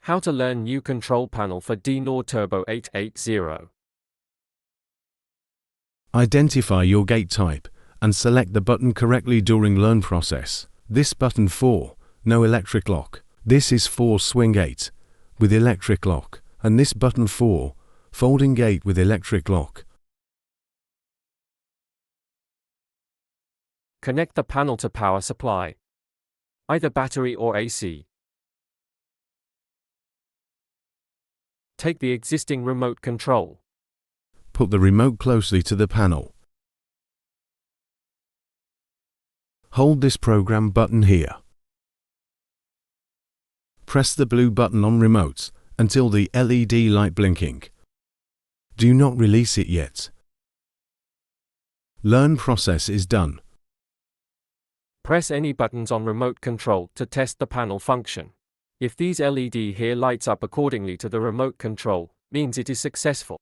How to learn new control panel for Dnor Turbo 880. Identify your gate type and select the button correctly during learn process. This button 4, no electric lock. This is 4 swing gate with electric lock, and this button 4, folding gate with electric lock. Connect the panel to power supply, either battery or AC. Take the existing remote control. Put the remote closely to the panel. Hold this program button here. Press the blue button on remote until the LED light blinking. Do not release it yet. Learn process is done. Press any buttons on remote control to test the panel function. If these LED here lights up accordingly to the remote control, means it is successful.